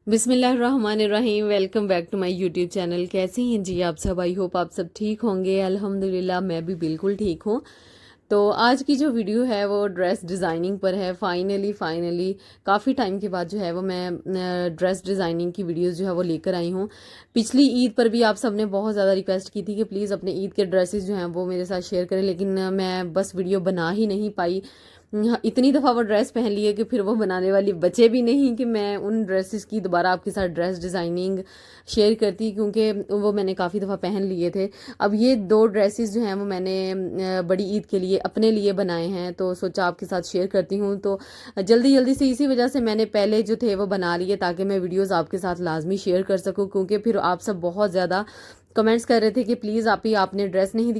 बिस्मिल्लाहिर्रहमानिर्रहीम। Welcome back to my YouTube channel. कैसे हैं जी आप सब? आई होप आप सब ठीक होंगे। अल्हम्दुलिल्लाह मैं भी बिल्कुल ठीक हूँ। तो आज की जो वीडियो है वो ड्रेस डिज़ाइनिंग पर है। फाइनली काफ़ी टाइम के बाद जो है वो मैं ड्रेस डिज़ाइनिंग की वीडियोस जो है वो लेकर आई हूँ। पिछली ईद पर भी आप सब ने बहुत ज़्यादा रिक्वेस्ट की थी कि प्लीज़ अपने ईद के ड्रेसेस जो हैं वो मेरे साथ शेयर करें, लेकिन मैं बस वीडियो बना ही नहीं पाई। इतनी दफ़ा वो ड्रेस पहन ली है कि फिर वो बनाने वाली बचे भी नहीं कि मैं उन ड्रेसेस की दोबारा आपके साथ ड्रेस डिज़ाइनिंग शेयर करती, क्योंकि वो मैंने काफ़ी दफ़ा पहन लिए थे। अब ये दो ड्रेसेस जो हैं वो मैंने बड़ी ईद के लिए अपने लिए बनाए हैं, तो सोचा आपके साथ शेयर करती हूँ। तो जल्दी जल्दी से इसी वजह से मैंने पहले जो थे वो बना लिए ताकि मैं वीडियोज़ आपके साथ लाजमी शेयर कर सकूँ, क्योंकि फिर आप सब बहुत ज़्यादा कमेंट्स कर रहे थे कि प्लीज़ आप ही आपने ड्रेस नहीं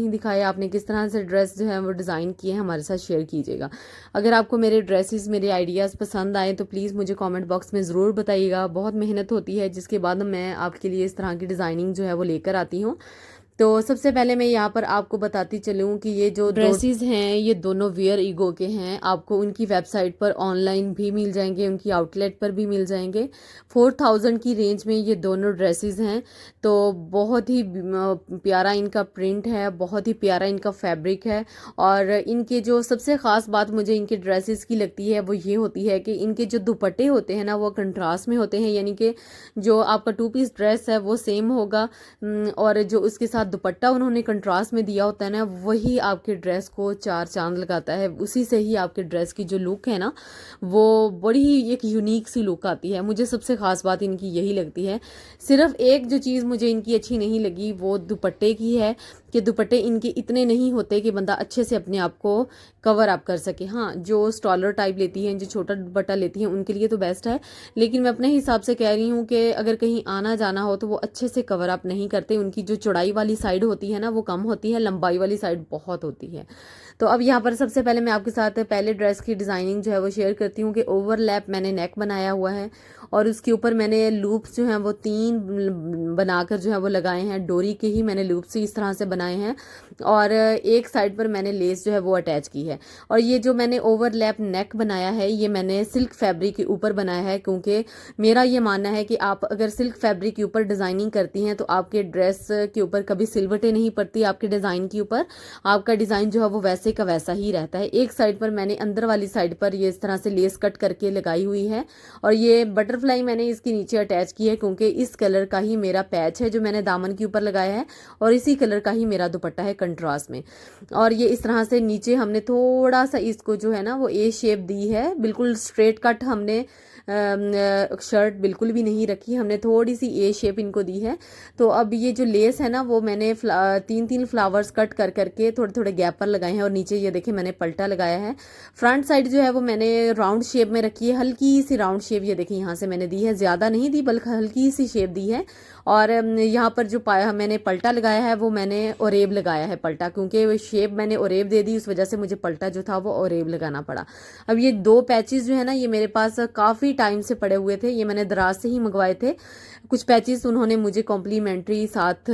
दिखाए, आपने किस तरह से ड्रेस जो है वो डिज़ाइन किए हैं हमारे साथ शेयर कीजिएगा। अगर आपको मेरे ड्रेसेस मेरे आइडियाज़ पसंद आए तो प्लीज़ मुझे कमेंट बॉक्स में ज़रूर बताइएगा। बहुत मेहनत होती है जिसके बाद मैं आपके लिए इस तरह की डिज़ाइनिंग जो है वो लेकर आती हूँ। तो सबसे पहले मैं यहाँ पर आपको बताती चलूँ कि ये जो ड्रेसेस हैं ये दोनों वेयर ईगो के हैं। आपको उनकी वेबसाइट पर ऑनलाइन भी मिल जाएंगे, उनकी आउटलेट पर भी मिल जाएंगे। 4000 की रेंज में ये दोनों ड्रेसेस हैं। तो बहुत ही प्यारा इनका प्रिंट है, बहुत ही प्यारा इनका फैब्रिक है। और इनके जो सबसे ख़ास बात मुझे इनके ड्रेसेस की लगती है वो ये होती है कि इनके जो दुपट्टे होते हैं ना वो कंट्रास्ट में होते हैं, यानी कि जो आपका 2 पीस ड्रेस है वो सेम होगा, और जो उसके साथ दुपट्टा उन्होंने कंट्रास्ट में दिया होता है ना वही आपके ड्रेस को चार चांद लगाता है। उसी से ही आपके ड्रेस की जो लुक है ना वो बड़ी ही एक यूनिक सी लुक आती है। मुझे सबसे ख़ास बात इनकी यही लगती है। सिर्फ एक जो चीज़ मुझे इनकी अच्छी नहीं लगी वो दुपट्टे की है कि दुपट्टे इनके इतने नहीं होते कि बंदा अच्छे से अपने आप को कवर अप कर सके। हाँ, जो स्टॉलर टाइप लेती हैं, जो छोटा दुपट्टा लेती हैं उनके लिए तो बेस्ट है, लेकिन मैं अपने हिसाब से कह रही हूँ कि अगर कहीं आना जाना हो तो वो अच्छे से कवर अप नहीं करते। उनकी जो चौड़ाई वाली साइड होती है ना वो कम होती है, लंबाई वाली साइड बहुत होती है। तो अब यहाँ पर सबसे पहले मैं आपके साथ पहले ड्रेस की डिज़ाइनिंग जो है वो शेयर करती हूँ कि ओवरलैप मैंने नेक बनाया हुआ है और उसके ऊपर मैंने लूप्स जो हैं वो 3 बनाकर जो है वो लगाए हैं। डोरी के ही मैंने लूप्स इस तरह से बनाए हैं और एक साइड पर मैंने लेस जो है वो अटैच की है। और ये जो मैंने ओवरलैप नेक बनाया है ये मैंने सिल्क फैब्रिक के ऊपर बनाया है, क्योंकि मेरा ये मानना है कि आप अगर सिल्क फैब्रिक के ऊपर डिज़ाइनिंग करती हैं तो आपके ड्रेस के ऊपर कभी सिलवटें नहीं पड़ती। आपके डिज़ाइन के ऊपर आपका डिज़ाइन जो है वो वैसे का वैसा ही रहता है। एक साइड पर मैंने अंदर वाली साइड पर ये इस तरह से लेस कट करके लगाई हुई है और ये बटरफ्लाई मैंने इसके नीचे अटैच की है, क्योंकि इस कलर का ही मेरा पैच है जो मैंने दामन के ऊपर लगाया है और इसी कलर का ही मेरा दुपट्टा है कंट्रास्ट में। और ये इस तरह से नीचे हमने थोड़ा सा इसको जो है ना वो ए शेप दी है, बिल्कुल स्ट्रेट कट हमने शर्ट बिल्कुल भी नहीं रखी, हमने थोड़ी सी ए शेप इनको दी है। तो अब ये जो लेस है ना वो मैंने 3 फ्लावर्स कट कर करके थोड़े थोड़े गैप पर लगाए हैं और नीचे ये देखें मैंने पल्टा लगाया है। फ्रंट साइड जो है वो मैंने राउंड शेप में रखी है, हल्की सी राउंड शेप ये देखें यहाँ से मैंने दी है, ज़्यादा नहीं दी बल्कि हल्की सी शेप दी है। और यहाँ पर जो पाया मैंने पल्टा लगाया है वो मैंने ओरेब लगाया है पल्टा, क्योंकि वो शेप मैंने ओरेब दे दी उस वजह से मुझे पल्टा जो था वो ओरेब लगाना पड़ा। अब ये 2 पैचेस जो है ना ये मेरे पास काफ़ी टाइम से पड़े हुए थे, ये मैंने दराज से ही मंगवाए थे। कुछ पैचेस उन्होंने मुझे कॉम्प्लीमेंट्री साथ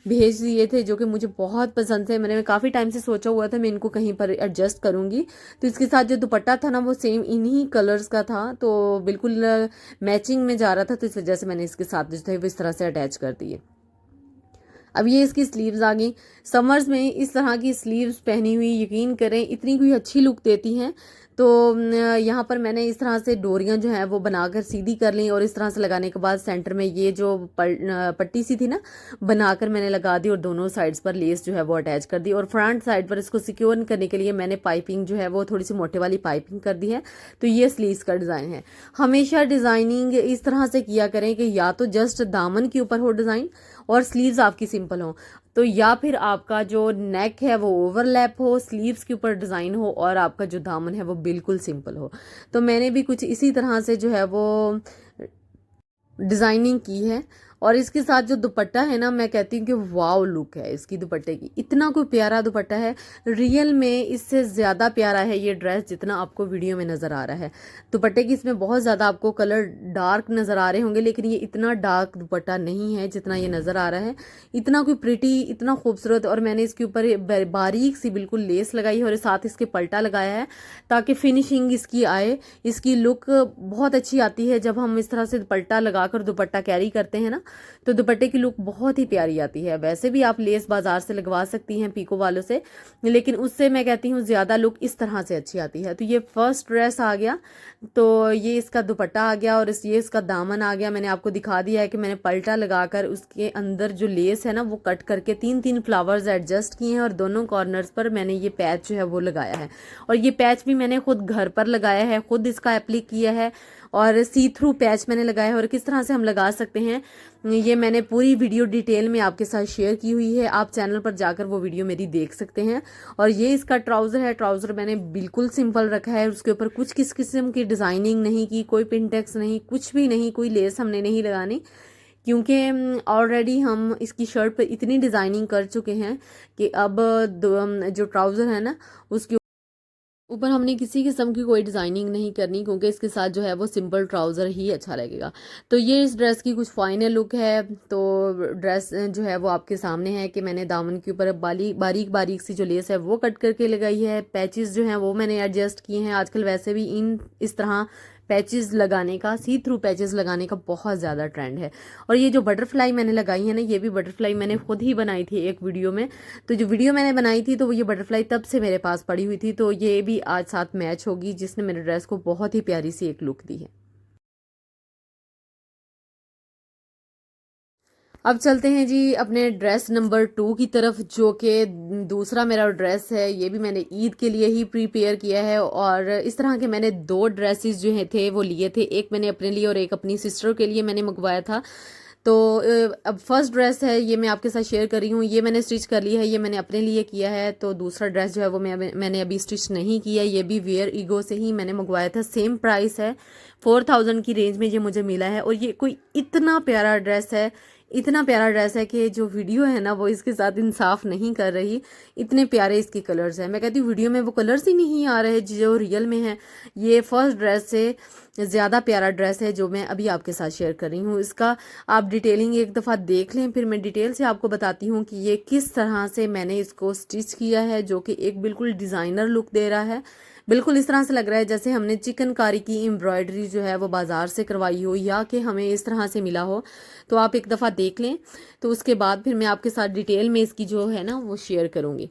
भेज दिए थे जो कि मुझे बहुत पसंद थे। मैंने काफ़ी टाइम से सोचा हुआ था मैं इनको कहीं पर एडजस्ट करूँगी। तो इसके साथ जो दुपट्टा था ना वो सेम इन्हीं कलर्स का था, तो बिल्कुल मैचिंग में जा रहा था, तो इस वजह से मैंने इसके साथ जो थे वो इस तरह से अटैच कर दिए। अब ये इसकी स्लीव्स आ गई। समर्स में इस तरह की स्लीव्स पहनी हुई यकीन करें इतनी कोई अच्छी लुक देती हैं। तो यहाँ पर मैंने इस तरह से डोरियाँ जो हैं वो बनाकर सीधी कर ली और इस तरह से लगाने के बाद सेंटर में ये जो पट्टी सी थी ना बनाकर मैंने लगा दी और दोनों साइड्स पर लेस जो है वो अटैच कर दी। और फ्रंट साइड पर इसको सिक्योर करने के लिए मैंने पाइपिंग जो है वो थोड़ी सी मोटे वाली पाइपिंग कर दी है। तो ये स्लीव्स का डिज़ाइन है। हमेशा डिज़ाइनिंग इस तरह से किया करें कि या तो जस्ट दामन के ऊपर हो डिज़ाइन और स्लीव्स आपकी सिंपल हो, तो या फिर आपका जो नेक है वो ओवरलैप हो, स्लीव्स के ऊपर डिज़ाइन हो और आपका जो दामन है वो बिल्कुल सिंपल हो। तो मैंने भी कुछ इसी तरह से जो है वो डिज़ाइनिंग की है। और इसके साथ जो दुपट्टा है ना, मैं कहती हूँ कि वाव लुक है इसकी दुपट्टे की, इतना कोई प्यारा दुपट्टा है। रियल में इससे ज़्यादा प्यारा है ये ड्रेस जितना आपको वीडियो में नज़र आ रहा है। दुपट्टे की इसमें बहुत ज़्यादा आपको कलर डार्क नज़र आ रहे होंगे, लेकिन ये इतना डार्क दुपट्टा नहीं है जितना ये नज़र आ रहा है। इतना कोई प्रिटी, इतना खूबसूरत। और मैंने इसके ऊपर बारीक सी बिल्कुल लेस लगाई है और साथ इसके पल्टा लगाया है ताकि फिनिशिंग इसकी आए। इसकी लुक बहुत अच्छी आती है जब हम इस तरह से पल्टा लगाकर दुपट्टा कैरी करते हैं ना, तो दुपट्टे की लुक बहुत ही प्यारी आती है। वैसे भी आप लेस बाजार से लगवा सकती हैं पीको वालों से, लेकिन उससे मैं कहती हूँ ज़्यादा लुक इस तरह से अच्छी आती है। तो ये फर्स्ट ड्रेस आ गया, तो ये इसका दुपट्टा आ गया और ये इसका दामन आ गया। मैंने आपको दिखा दिया है कि मैंने पल्टा लगाकर उसके अंदर जो लेस है ना वो कट करके 3-3 फ्लावर्स एडजस्ट किए हैं और दोनों कॉर्नर्स पर मैंने ये पैच जो है वो लगाया है। और ये पैच भी मैंने खुद घर पर लगाया है, खुद इसका एप्लिक किया है और सी थ्रू पैच मैंने लगाया है। और किस तरह से हम लगा सकते हैं ये मैंने पूरी वीडियो डिटेल में आपके साथ शेयर की हुई है, आप चैनल पर जाकर वो वीडियो मेरी देख सकते हैं। और ये इसका ट्राउज़र है, ट्राउज़र मैंने बिल्कुल सिंपल रखा है, उसके ऊपर कुछ किस किस्म की डिज़ाइनिंग नहीं की, कोई पिनटेक्स नहीं, कुछ भी नहीं, कोई लेस हमने नहीं लगानी, क्योंकि ऑलरेडी हम इसकी शर्ट पर इतनी डिज़ाइनिंग कर चुके हैं कि अब जो ट्राउज़र है ना उसके ऊपर हमने किसी किस्म की कोई डिज़ाइनिंग नहीं करनी, क्योंकि इसके साथ जो है वो सिंपल ट्राउज़र ही अच्छा लगेगा। तो ये इस ड्रेस की कुछ फाइनल लुक है। तो ड्रेस जो है वो आपके सामने है कि मैंने दामन के ऊपर बारीक बारीक सी जो लेस है वो कट करके लगाई है। पैचेस जो हैं वो मैंने एडजस्ट किए हैं। आजकल वैसे भी इस तरह पैचेस लगाने का, सी थ्रू पैचेस लगाने का बहुत ज़्यादा ट्रेंड है। और ये जो बटरफ्लाई मैंने लगाई है ना, ये भी बटरफ्लाई मैंने खुद ही बनाई थी एक वीडियो में। तो जो वीडियो मैंने बनाई थी तो वो ये बटरफ्लाई तब से मेरे पास पड़ी हुई थी, तो ये भी आज साथ मैच होगी, जिसने मेरे ड्रेस को बहुत ही प्यारी सी एक लुक दी है। अब चलते हैं जी अपने ड्रेस नंबर 2 की तरफ, जो कि दूसरा मेरा ड्रेस है। ये भी मैंने ईद के लिए ही प्रिपेयर किया है और इस तरह के मैंने 2 ड्रेसेस जो हैं थे वो लिए थे, एक मैंने अपने लिए और एक अपनी सिस्टर के लिए मैंने मंगवाया था। तो अब फर्स्ट ड्रेस है ये मैं आपके साथ शेयर कर रही हूँ, ये मैंने स्टिच कर लिया है, ये मैंने अपने लिए किया है। तो दूसरा ड्रेस जो है वो मैंने अभी स्टिच नहीं किया, ये भी वेयर ईगो से ही मैंने मंगवाया था। सेम प्राइस है, 4000 की रेंज में ये मुझे मिला है। और ये कोई इतना प्यारा ड्रेस है, इतना प्यारा ड्रेस है कि जो वीडियो है ना वो इसके साथ इंसाफ नहीं कर रही। इतने प्यारे इसके कलर्स हैं, मैं कहती हूँ वीडियो में वो कलर्स ही नहीं आ रहे जो रियल में है। ये फर्स्ट ड्रेस से ज़्यादा प्यारा ड्रेस है जो मैं अभी आपके साथ शेयर कर रही हूँ। इसका आप डिटेलिंग एक दफ़ा देख लें, फिर मैं डिटेल से आपको बताती हूँ कि ये किस तरह से मैंने इसको स्टिच किया है, जो कि एक बिल्कुल डिज़ाइनर लुक दे रहा है। बिल्कुल इस तरह से लग रहा है जैसे हमने चिकनकारी की एम्ब्रॉयडरी जो है वो बाज़ार से करवाई हो या कि हमें इस तरह से मिला हो। तो आप एक दफ़ा देख लें, तो उसके बाद फिर मैं आपके साथ डिटेल में इसकी जो है ना वो शेयर करूँगी।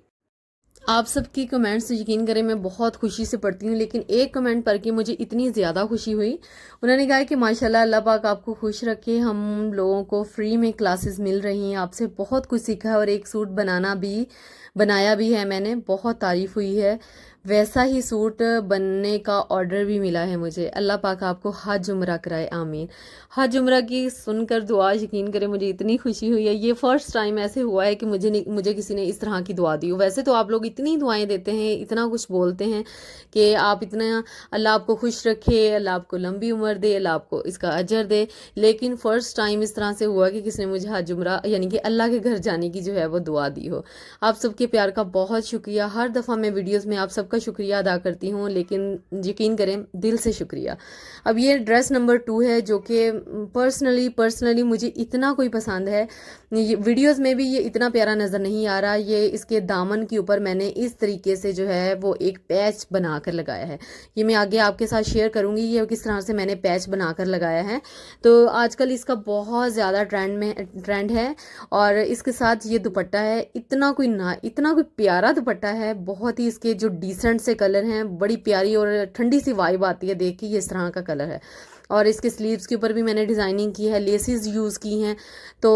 आप सबकी कमेंट्स यकीन करें मैं बहुत खुशी से पढ़ती हूँ, लेकिन एक कमेंट पढ़ के मुझे इतनी ज़्यादा खुशी हुई। उन्होंने कहा कि माशाल्लाह अल्लाह पाक आपको खुश रखे, हम लोगों को फ्री में क्लासेस मिल रही हैं, आपसे बहुत कुछ सीखा है और एक सूट बनाया भी है मैंने, बहुत तारीफ़ हुई है। वैसा ही सूट बनने का ऑर्डर भी मिला है मुझे। अल्लाह पाक आपको हज उम्रा कराए, आमीन। हज उम्रा की सुनकर दुआ यकीन करें मुझे इतनी खुशी हुई है। ये फर्स्ट टाइम ऐसे हुआ है कि मुझे किसी ने इस तरह की दुआ दी हो। वैसे तो आप लोग इतनी दुआएं देते हैं, इतना कुछ बोलते हैं कि आप इतना, अल्लाह आपको खुश रखे, अल्लाह आपको लंबी उम्र दे, अल्लाह आपको इसका अजर दे। लेकिन फ़र्स्ट टाइम इस तरह से हुआ कि किसी ने मुझे हज उम्रा यानी कि अल्लाह के घर जाने की जो है वो दुआ दी हो। आप सबके प्यार का बहुत शुक्रिया। हर दफ़ा मैं वीडियोज़ में आप सबका शुक्रिया अदा करती हूँ, लेकिन यकीन करें दिल से शुक्रिया। अब ये ड्रेस नंबर 2 है जो कि पर्सनली मुझे इतना कोई पसंद है। ये वीडियोज़ में भी ये इतना प्यारा नज़र नहीं आ रहा। ये इसके दामन के ऊपर मैंने इस तरीके से जो है वो एक पैच बना कर लगाया है। ये मैं आगे आपके साथ शेयर करूँगी ये किस तरह से मैंने पैच बना कर लगाया है। तो आजकल इसका बहुत ज़्यादा ट्रेंड है। और इसके साथ ये दुपट्टा है, इतना कोई प्यारा दुपट्टा है। बहुत ही इसके जो डिसेंट से कलर हैं, बड़ी प्यारी और ठंडी सी वाइब आती है देख के, ये इस तरह का कलर है। और इसके स्लीव्स के ऊपर भी मैंने डिज़ाइनिंग की है, लेसेस यूज़ की हैं। तो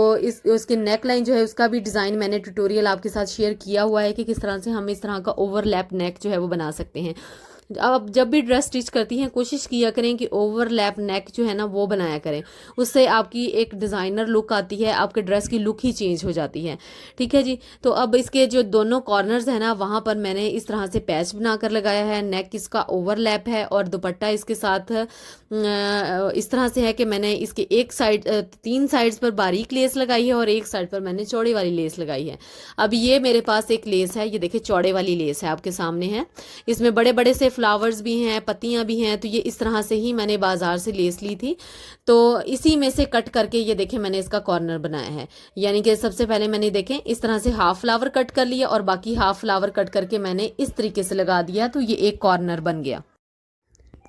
उसके नेक लाइन जो है उसका भी डिज़ाइन मैंने ट्यूटोरियल आपके साथ शेयर किया हुआ है कि किस तरह से हम इस तरह का ओवरलैप नेक जो है वो बना सकते हैं। आप जब भी ड्रेस स्टिच करती हैं कोशिश किया करें कि ओवरलैप नेक जो है ना वो बनाया करें, उससे आपकी एक डिज़ाइनर लुक आती है, आपके ड्रेस की लुक ही चेंज हो जाती है। ठीक है जी। तो अब इसके जो दोनों कॉर्नर्स है ना वहाँ पर मैंने इस तरह से पैच बनाकर लगाया है। नेक इसका ओवरलैप है और दुपट्टा इसके साथ इस तरह से है कि मैंने इसके एक साइड 3 साइड्स पर बारीक लेस लगाई है और एक साइड पर मैंने चौड़े वाली लेस लगाई है। अब ये मेरे पास एक लेस है, ये देखिए चौड़े वाली लेस है आपके सामने है। इसमें बड़े बड़े से फ्लावर्स भी हैं, पत्तियां भी हैं। तो ये इस तरह से ही मैंने बाजार से लेस ली थी। तो इसी में से कट करके ये देखें मैंने इसका कॉर्नर बनाया है। यानी कि सबसे पहले मैंने देखें इस तरह से हाफ फ्लावर कट कर लिया और बाकी हाफ फ्लावर कट करके मैंने इस तरीके से लगा दिया, तो ये एक कॉर्नर बन गया।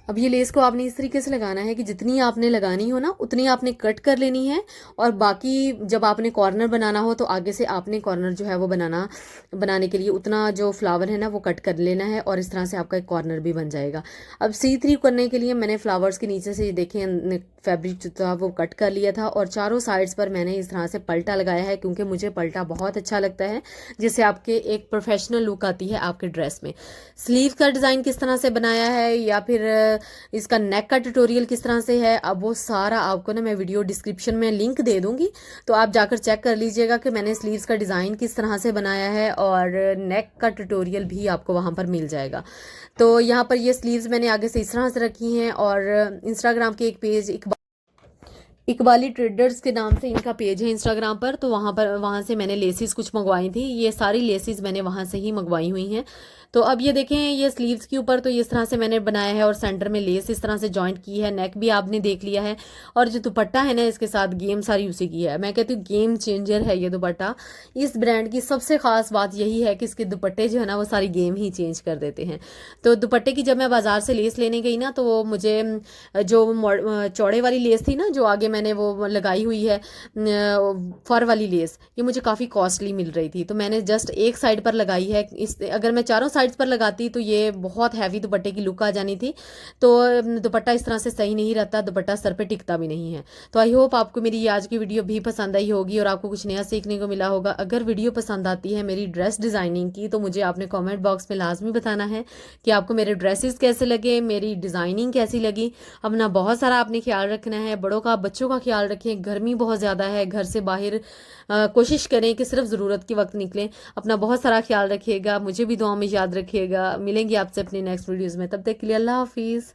अब ये लेस को आपने इस तरीके से लगाना है कि जितनी आपने लगानी हो ना उतनी आपने कट कर लेनी है, और बाकी जब आपने कॉर्नर बनाना हो तो आगे से आपने कॉर्नर जो है वो बनाने के लिए उतना जो फ्लावर है ना वो कट कर लेना है, और इस तरह से आपका एक कॉर्नर भी बन जाएगा। अब सी थ्री करने के लिए मैंने फ्लावर्स के नीचे से देखें फैब्रिक जो था वो कट कर लिया था, और चारों साइड्स पर मैंने इस तरह से पलटा लगाया है, क्योंकि मुझे पलटा बहुत अच्छा लगता है, जिससे आपके एक प्रोफेशनल लुक आती है आपके ड्रेस में। स्लीव का डिज़ाइन किस तरह से बनाया है या फिर इसका नेक का ट्यूटोरियल किस तरह से है, अब वो सारा आपको ना मैं वीडियो डिस्क्रिप्शन में लिंक दे दूंगी, तो आप जाकर चेक कर लीजिएगा कि मैंने स्लीव्स का डिज़ाइन किस तरह से बनाया है, और नेक का ट्यूटोरियल भी आपको वहाँ पर मिल जाएगा। तो यहाँ पर ये स्लीव्स मैंने आगे से इस तरह से रखी हैं, और इंस्टाग्राम के एक पेज इकबाली ट्रेडर्स के नाम से इनका पेज है इंस्टाग्राम पर, तो वहाँ से मैंने लेसिस कुछ मंगवाई थी। ये सारी लेसिस मैंने वहाँ से ही मंगवाई हुई हैं। तो अब ये देखें ये स्लीव्स के ऊपर तो इस तरह से मैंने बनाया है, और सेंटर में लेस इस तरह से जॉइंट की है। नेक भी आपने देख लिया है, और जो दुपट्टा है ना इसके साथ गेम सारी उसी की है। मैं कहती हूँ गेम चेंजर है ये दुपट्टा। इस ब्रांड की सबसे खास बात यही है कि इसके दुपट्टे जो है ना वो सारी गेम ही चेंज कर देते हैं। तो दुपट्टे की जब मैं बाजार से लेस लेने गई ना, तो मुझे जो चौड़े वाली लेस थी ना जो आगे मैंने वो लगाई हुई है फर वाली लेस, ये मुझे काफ़ी कॉस्टली मिल रही थी, तो मैंने जस्ट एक साइड पर लगाई है। अगर मैं चारों साइड्स पर लगाती तो ये बहुत हैवी दुपट्टे की लुक आ जानी थी। तो दुपट्टा इस तरह से सही नहीं रहता, दुपट्टा सर पे टिकता भी नहीं है। तो आई होप आपको मेरी आज की वीडियो भी पसंद आई होगी और आपको कुछ नया सीखने को मिला होगा। अगर वीडियो पसंद आती है मेरी ड्रेस डिज़ाइनिंग की, तो मुझे आपने कॉमेंट बॉक्स में लाजमी बताना है कि आपको मेरे ड्रेसेस कैसे लगे, मेरी डिज़ाइनिंग कैसी लगी। अपना बहुत सारा आपने ख्याल रखना है, बड़ों का बच्चों का ख्याल रखें। गर्मी बहुत ज़्यादा है, घर से बाहर कोशिश करें कि सिर्फ ज़रूरत के वक्त निकलें। अपना बहुत सारा ख्याल रखिएगा, मुझे भी दुआ में याद रखिएगा। मिलेंगे आपसे अपने नेक्स्ट वीडियोज़ में, तब तक के लिए अल्लाह हाफिज़।